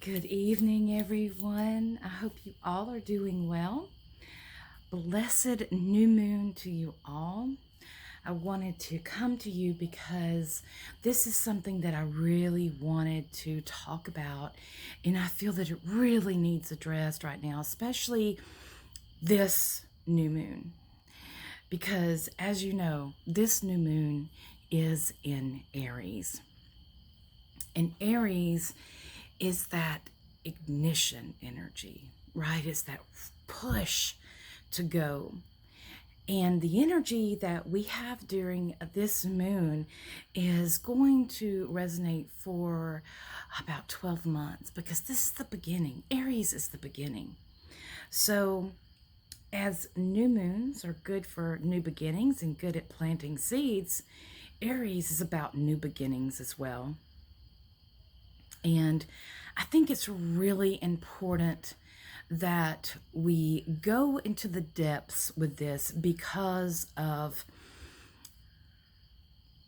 Good evening, everyone. I hope you all are doing well. Blessed new moon to you all. I wanted to come to you because this is something that I really wanted to talk about, and I feel that it really needs addressed right now, especially this new moon. Because, as you know, this new moon is in Aries. And Aries is that ignition energy, right? It's that push to go. And the energy that we have during this moon is going to resonate for about 12 months because this is the beginning. Aries is the beginning. So, as new moons are good for new beginnings and good at planting seeds, Aries is about new beginnings as well. And I think it's really important that we go into the depths with this because of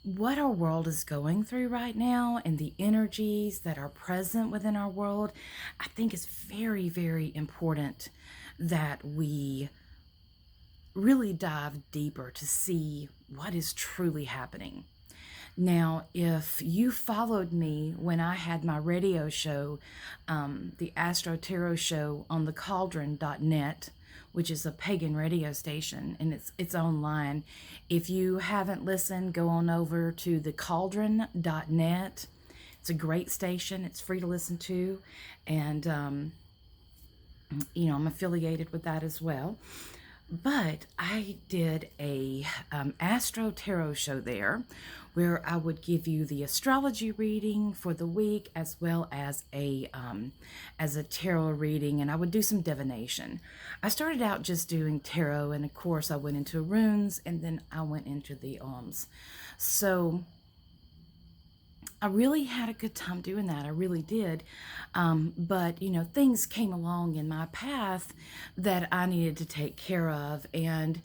what our world is going through right now and the energies that are present within our world. I think it's very, very important that we really dive deeper to see what is truly happening. Now, if you followed me when I had my radio show, the Astro Tarot show on the cauldron.net, which is a pagan radio station, and it's online. If you haven't listened, go on over to the cauldron.net. It's a great station. It's free to listen to, and I'm affiliated with that as well. But I did a Astro Tarot show there where I would give you the astrology reading for the week as well as a tarot reading, and I would do some divination. I started out just doing tarot, and of course I went into runes, and then I went into the alms. So I really had a good time doing that. I really did. But, things came along in my path that I needed to take care of. And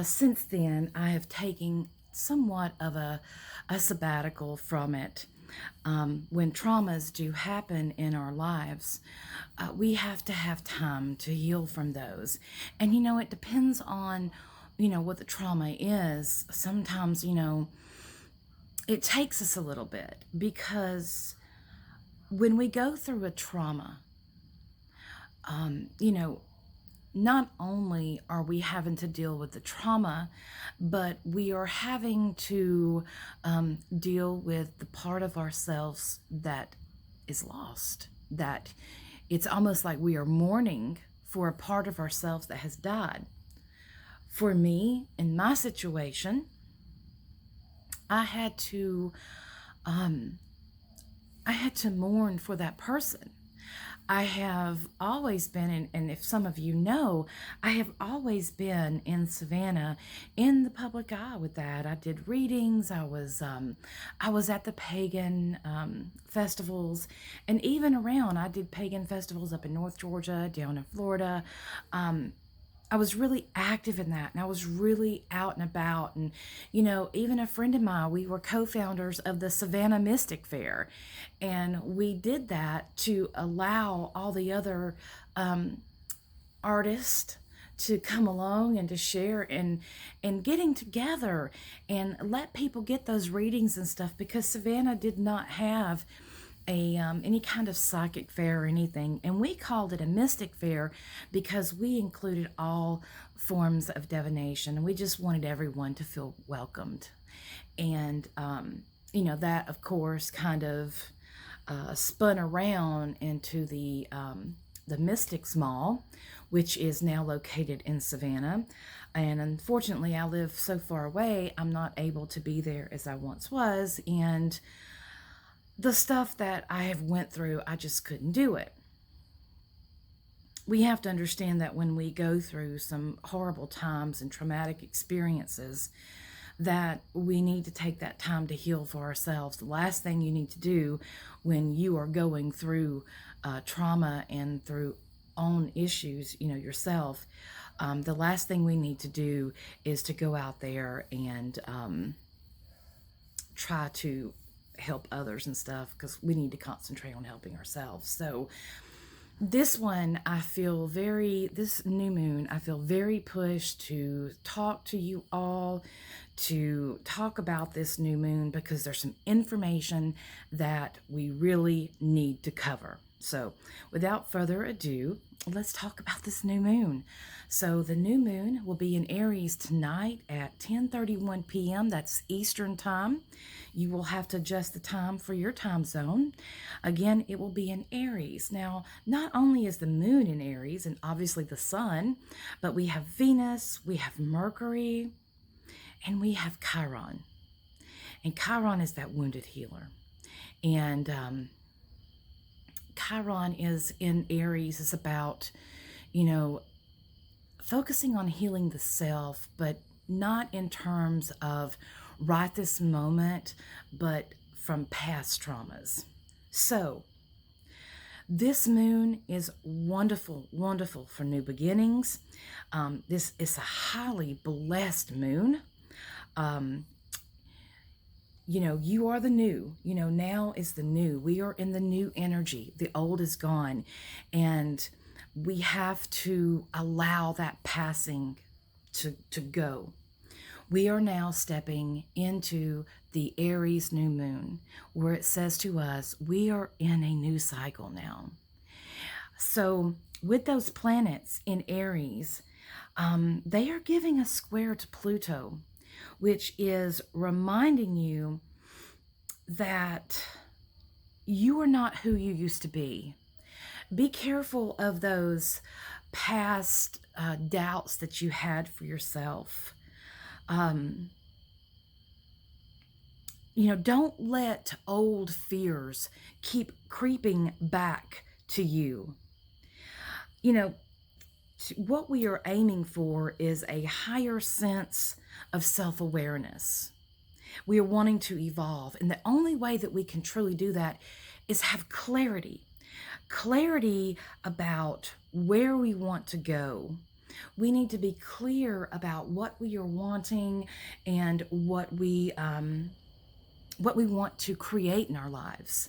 since then, I have taken somewhat of a sabbatical from it. When traumas do happen in our lives, we have to have time to heal from those. And, it depends on, what the trauma is. Sometimes, it takes us a little bit because when we go through a trauma, not only are we having to deal with the trauma, but we are having to deal with the part of ourselves that is lost. That it's almost like we are mourning for a part of ourselves that has died. For me, in my situation, I had to mourn for that person. I have always been, and if some of you know, I have always been in Savannah in the public eye with that. I did readings. I was at the pagan festivals, and even around. I did pagan festivals up in North Georgia, down in Florida. I was really active in that, and I was really out and about. And, even a friend of mine, we were co-founders of the Savannah Mystic Fair. And we did that to allow all the other artists to come along and to share and getting together and let people get those readings and stuff, because Savannah did not have any kind of psychic fair or anything, and we called it a mystic fair because we included all forms of divination, and we just wanted everyone to feel welcomed. And that of course kind of spun around into the Mystics Mall, which is now located in Savannah. And unfortunately, I live so far away, I'm not able to be there as I once was, and the stuff that I have went through, I just couldn't do it. We have to understand that when we go through some horrible times and traumatic experiences, that we need to take that time to heal for ourselves. The last thing you need to do when you are going through trauma and through own issues, yourself, the last thing we need to do is to go out there and try to help others and stuff, because we need to concentrate on helping ourselves. So this one, this new moon, I feel very pushed to talk to you all, to talk about this new moon, because there's some information that we really need to cover. So without further ado, let's talk about this new moon. So the new moon will be in Aries tonight at 10:31 p.m. That's Eastern time. You will have to adjust the time for your time zone. Again, it will be in Aries. Now, not only is the moon in Aries and obviously the sun, but we have Venus, we have Mercury, and we have Chiron. And Chiron is that wounded healer. And Chiron is in Aries, is about, focusing on healing the self, but not in terms of right this moment, but from past traumas. So, this moon is wonderful, wonderful for new beginnings. This is a highly blessed moon. You are the new. Now is the new. We are in the new energy. The old is gone. And we have to allow that passing to go. We are now stepping into the Aries new moon, where it says to us, we are in a new cycle now. So with those planets in Aries, they are giving a square to Pluto, which is reminding you that you are not who you used to be. Be careful of those past doubts that you had for yourself. Don't let old fears keep creeping back to you. What we are aiming for is a higher sense of self-awareness. We are wanting to evolve. And the only way that we can truly do that is have clarity. Clarity about where we want to go. We need to be clear about what we are wanting and what we want to create in our lives.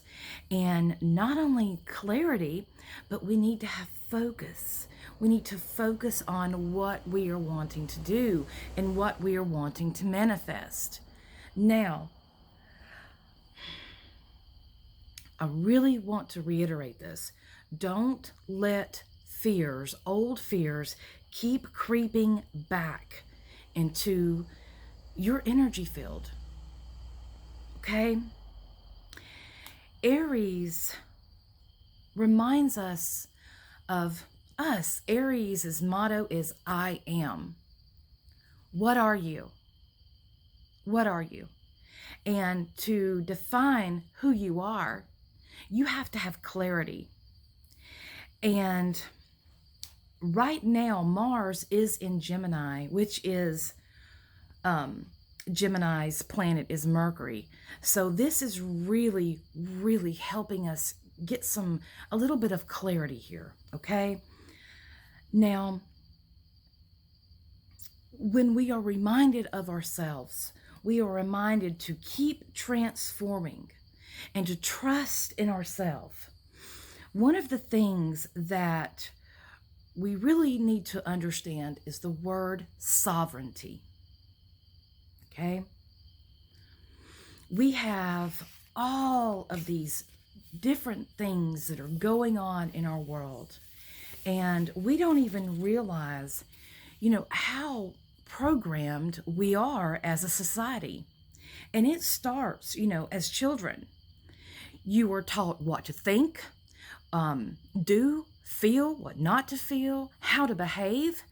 And not only clarity, but we need to have focus. We need to focus on what we are wanting to do and what we are wanting to manifest. Now, I really want to reiterate this. Don't let fears, old fears, keep creeping back into your energy field. Okay? Aries reminds us of us. Aries' motto is I am. What are you? What are you? And to define who you are, you have to have clarity. And right now, Mars is in Gemini, which is Gemini's planet is Mercury. So this is really, really helping us get a little bit of clarity here, okay? Now, when we are reminded of ourselves, we are reminded to keep transforming and to trust in ourselves. One of the things that we really need to understand is the word sovereignty. Okay? We have all of these different things that are going on in our world, and we don't even realize, how programmed we are as a society. And it starts, as children. You are taught what to think, do, feel, what not to feel, how to behave.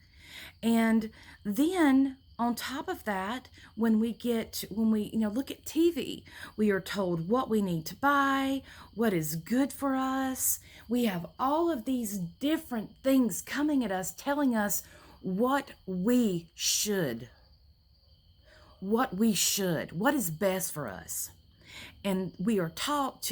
And then on top of that, when we look at TV, we are told what we need to buy, what is good for us. We have all of these different things coming at us, telling us what is best for us. And we are taught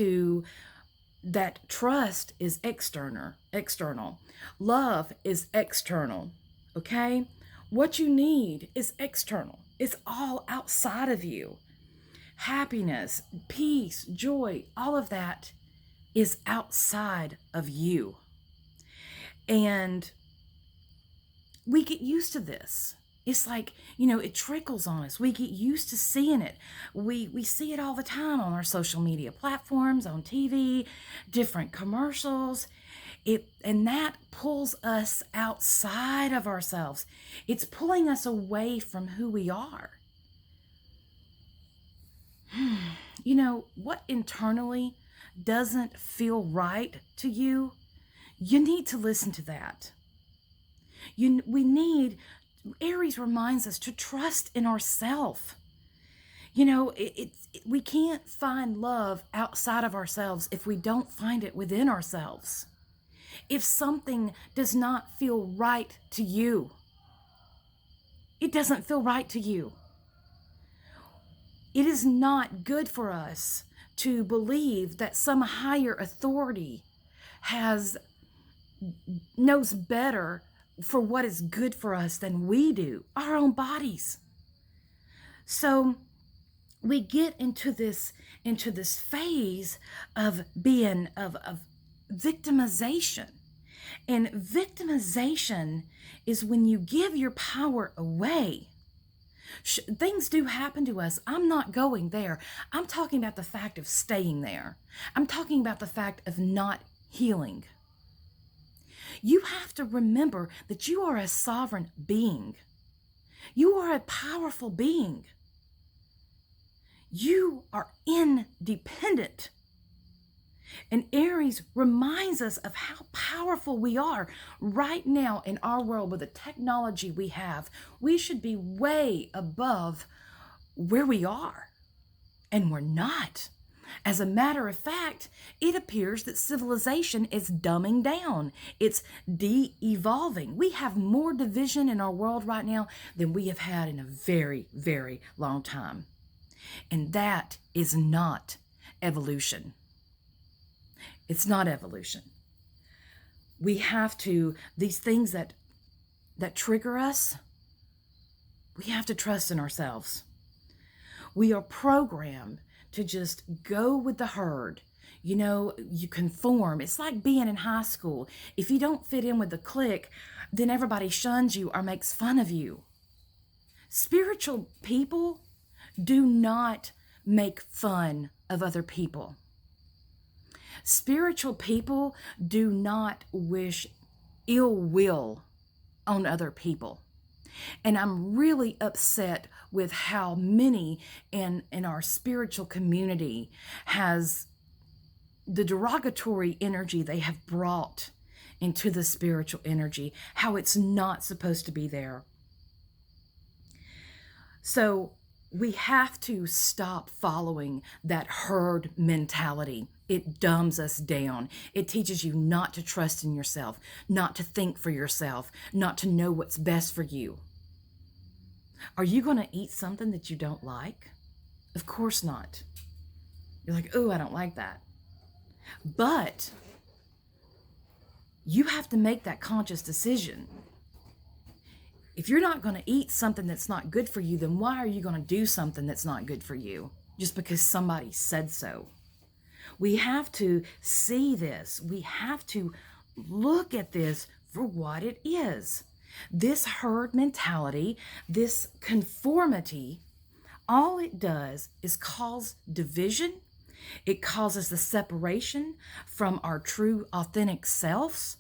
that trust is external. Love is external, okay? What you need is external. It's all outside of you. happiness, peace, joy, all of that is outside of you. And we get used to this. It's like, it trickles on us. We get used to seeing it. We see it all the time on our social media platforms, on TV, different commercials. And that pulls us outside of ourselves. It's pulling us away from who we are. What internally doesn't feel right to you, you need to listen to that. Aries reminds us to trust in ourselves. We can't find love outside of ourselves if we don't find it within ourselves. If something does not feel right to you, it doesn't feel right to you. It is not good for us to believe that some higher authority knows better for what is good for us than we do, our own bodies. So we get into this phase of victimization. And victimization is when you give your power away. Things do happen to us. I'm not going there. I'm talking about the fact of staying there. I'm talking about the fact of not healing. You have to remember that you are a sovereign being. You are a powerful being. You are independent. And Aries reminds us of how powerful we are right now in our world with the technology we have. We should be way above where we are, and we're not. As a matter of fact, it appears that civilization is dumbing down. It's de-evolving. We have more division in our world right now than we have had in a very, very long time. And that is not evolution. It's not evolution. We have to, these things that trigger us, we have to trust in ourselves. We are programmed to just go with the herd. You conform. It's like being in high school. If you don't fit in with the clique, then everybody shuns you or makes fun of you. Spiritual people do not make fun of other people. Spiritual people do not wish ill will on other people. And I'm really upset with how many in our spiritual community has the derogatory energy they have brought into the spiritual energy, how it's not supposed to be there. So we have to stop following that herd mentality. It dumbs us down. It teaches you not to trust in yourself, not to think for yourself, not to know what's best for you. Are you going to eat something that you don't like? Of course not. You're like, oh, I don't like that. But you have to make that conscious decision. If you're not going to eat something that's not good for you, then why are you going to do something that's not good for you? Just because somebody said so. We have to see this. We have to look at this for what it is. This herd mentality, this conformity, all it does is cause division. It causes the separation from our true, authentic selves.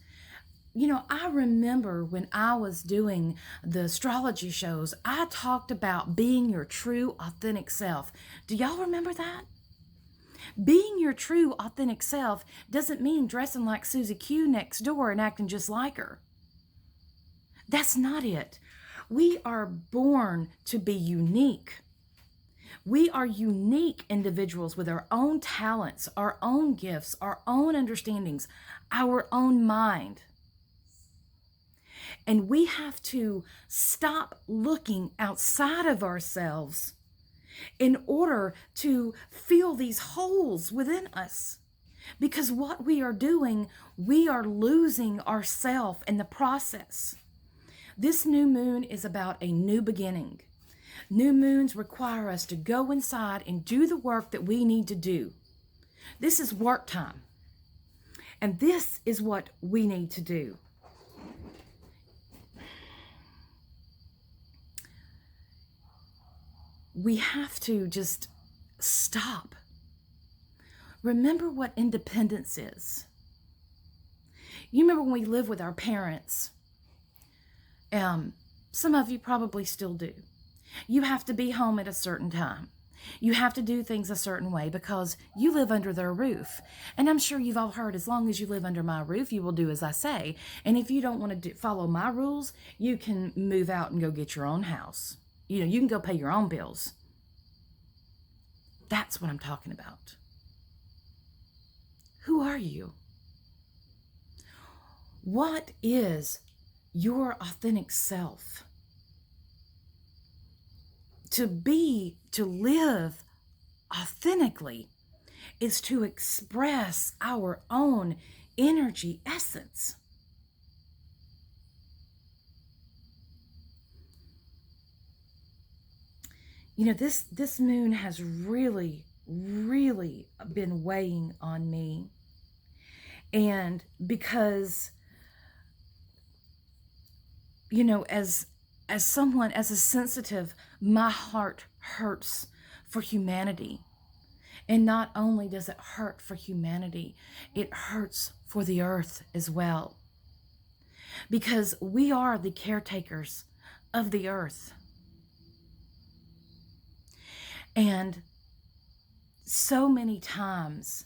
I remember when I was doing the astrology shows, I talked about being your true, authentic self. Do y'all remember that? Being your true, authentic self doesn't mean dressing like Susie Q next door and acting just like her. That's not it. We are born to be unique. We are unique individuals with our own talents, our own gifts, our own understandings, our own mind. And we have to stop looking outside of ourselves in order to fill these holes within us. Because what we are doing, we are losing ourselves in the process. This new moon is about a new beginning. New moons require us to go inside and do the work that we need to do. This is work time. And this is what we need to do. We have to just stop. Remember what independence is. You remember when we lived with our parents? Some of you probably still do. You have to be home at a certain time. You have to do things a certain way because you live under their roof. And I'm sure you've all heard, as long as you live under my roof, you will do as I say. And if you don't want to follow my rules, you can move out and go get your own house. You can go pay your own bills. That's what I'm talking about. Who are you? What is your authentic self? To live authentically is to express our own energy essence. This moon has really, really been weighing on me. And because, as someone, as a sensitive, my heart hurts for humanity. And not only does it hurt for humanity, it hurts for the earth as well. Because we are the caretakers of the earth. And so many times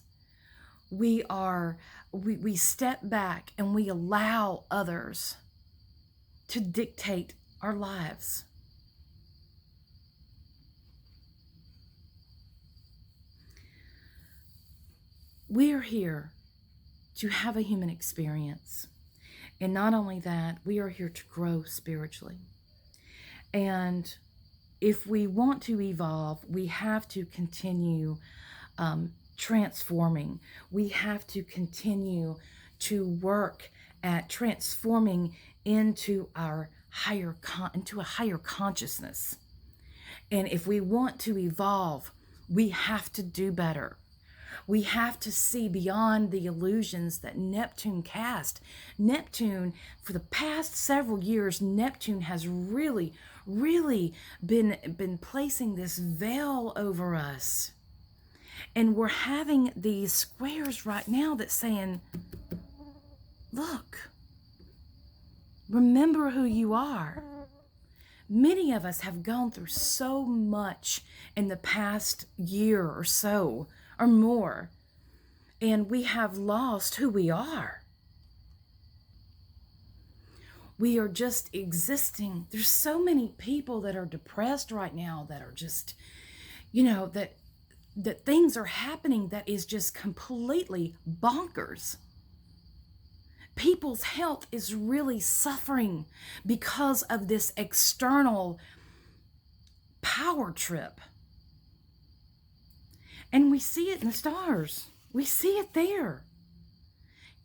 we step back and we allow others to dictate our lives. We are here to have a human experience. And not only that, we are here to grow spiritually. And if we want to evolve, we have to continue transforming. We have to continue to work at transforming into a higher consciousness. And if we want to evolve, we have to do better. We have to see beyond the illusions that Neptune cast. Neptune, for the past several years, Neptune has really, really been placing this veil over us. And we're having these squares right now that's saying, look, remember who you are. Many of us have gone through so much in the past year or so, or more, and we have lost who we are. We are just existing. There's so many people that are depressed right now, that are just, that things are happening that is just completely bonkers. People's health is really suffering because of this external power trip. And we see it in the stars. We see it there.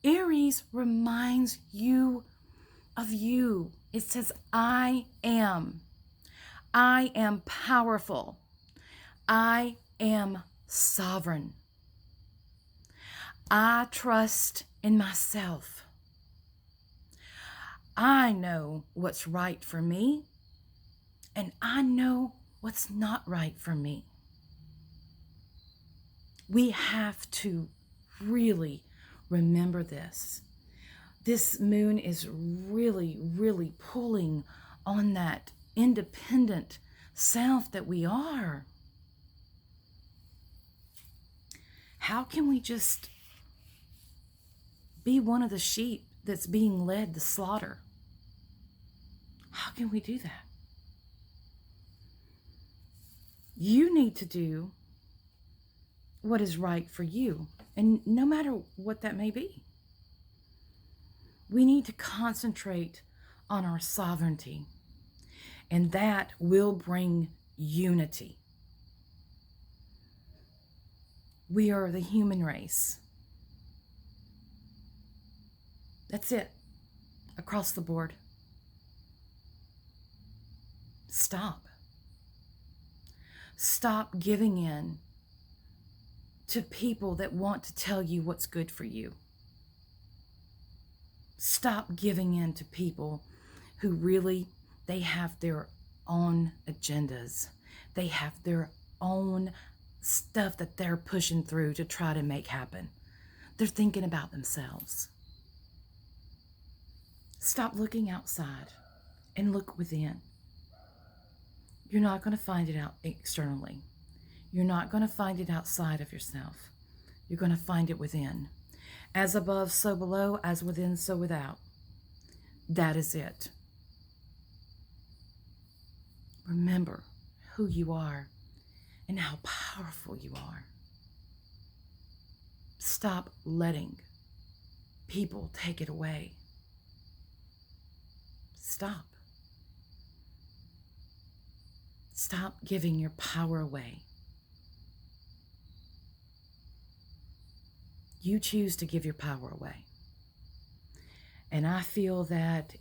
Aries reminds you of you. It says, I am. I am powerful. I am sovereign. I trust in myself. I know what's right for me, and I know what's not right for me. We have to really remember this. This moon is really, really pulling on that independent self that we are. How can we just be one of the sheep that's being led to slaughter? How can we do that? You need to do what is right for you, and no matter what that may be. We need to concentrate on our sovereignty, and that will bring unity. We are the human race. That's it, across the board. Stop. Stop giving in to people that want to tell you what's good for you. Stop giving in to people who really, they have their own agendas. They have their own stuff that they're pushing through to try to make happen. They're thinking about themselves. Stop looking outside and look within. You're not going to find it out externally. You're not going to find it outside of yourself. You're going to find it within. As above, so below, as within, so without. That is it. Remember who you are and how powerful you are. Stop letting people take it away. Stop. Stop giving your power away. You choose to give your power away. And I feel that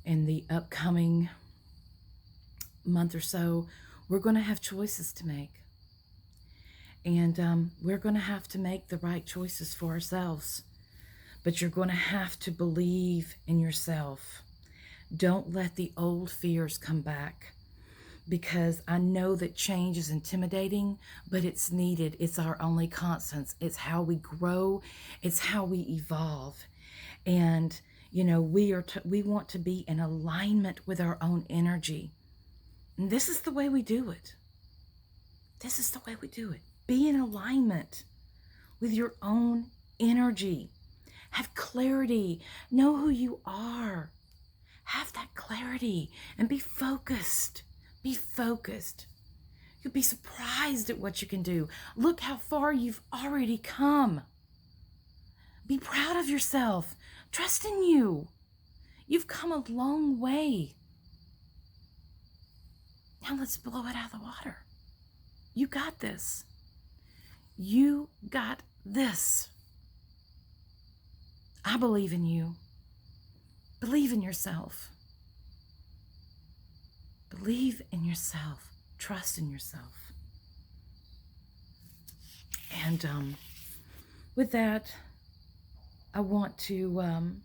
in the upcoming month or so, we're going to have choices to make. And we're going to have to make the right choices for ourselves. But you're going to have to believe in yourself. Don't let the old fears come back. Because I know that change is intimidating, but it's needed. It's our only constants. It's how we grow. It's how we evolve. And, you know, we want to be in alignment with our own energy. And this is the way we do it. This is the way we do it. Be in alignment with your own energy. Have clarity. Know who you are. Have that clarity and be focused. Be focused. You'll be surprised at what you can do. Look how far you've already come. Be proud of yourself. Trust in you. You've come a long way. Now let's blow it out of the water. You got this. You got this. I believe in you. Believe in yourself. Believe in yourself. Trust in yourself. And with that, I want to I'm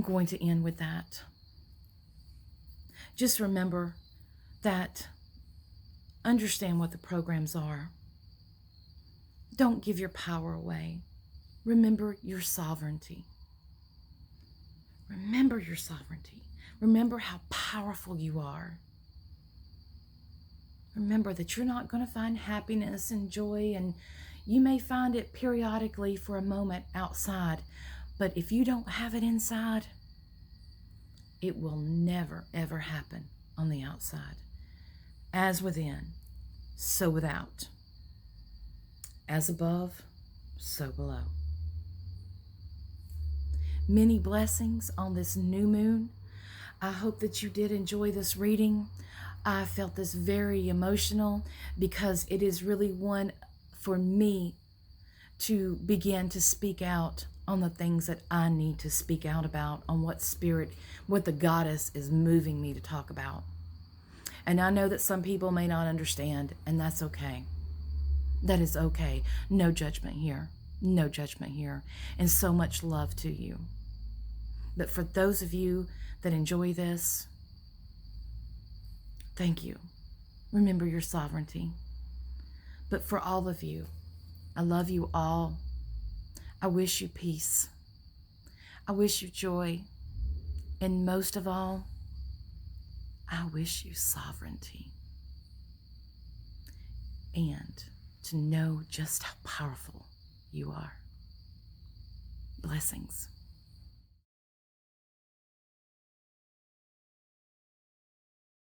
going to end with that. Just remember that, understand what the programs are. Don't give your power away. Remember your sovereignty. Remember your sovereignty. Remember how powerful you are. Remember that you're not going to find happiness and joy, and you may find it periodically for a moment outside, but if you don't have it inside, it will never, ever happen on the outside. As within, so without. As above, so below. Many blessings on this new moon. I hope that you did enjoy this reading. I felt this very emotional because it is really one for me to begin to speak out on the things that I need to speak out about, on what spirit, what the goddess is moving me to talk about. And I know that some people may not understand, and that's okay. That is okay. No judgment here. No judgment here. And so much love to you. But for those of you that enjoy this, thank you. Remember your sovereignty. But for all of you, I love you all. I wish you peace. I wish you joy. And most of all, I wish you sovereignty. And to know just how powerful you are. Blessings.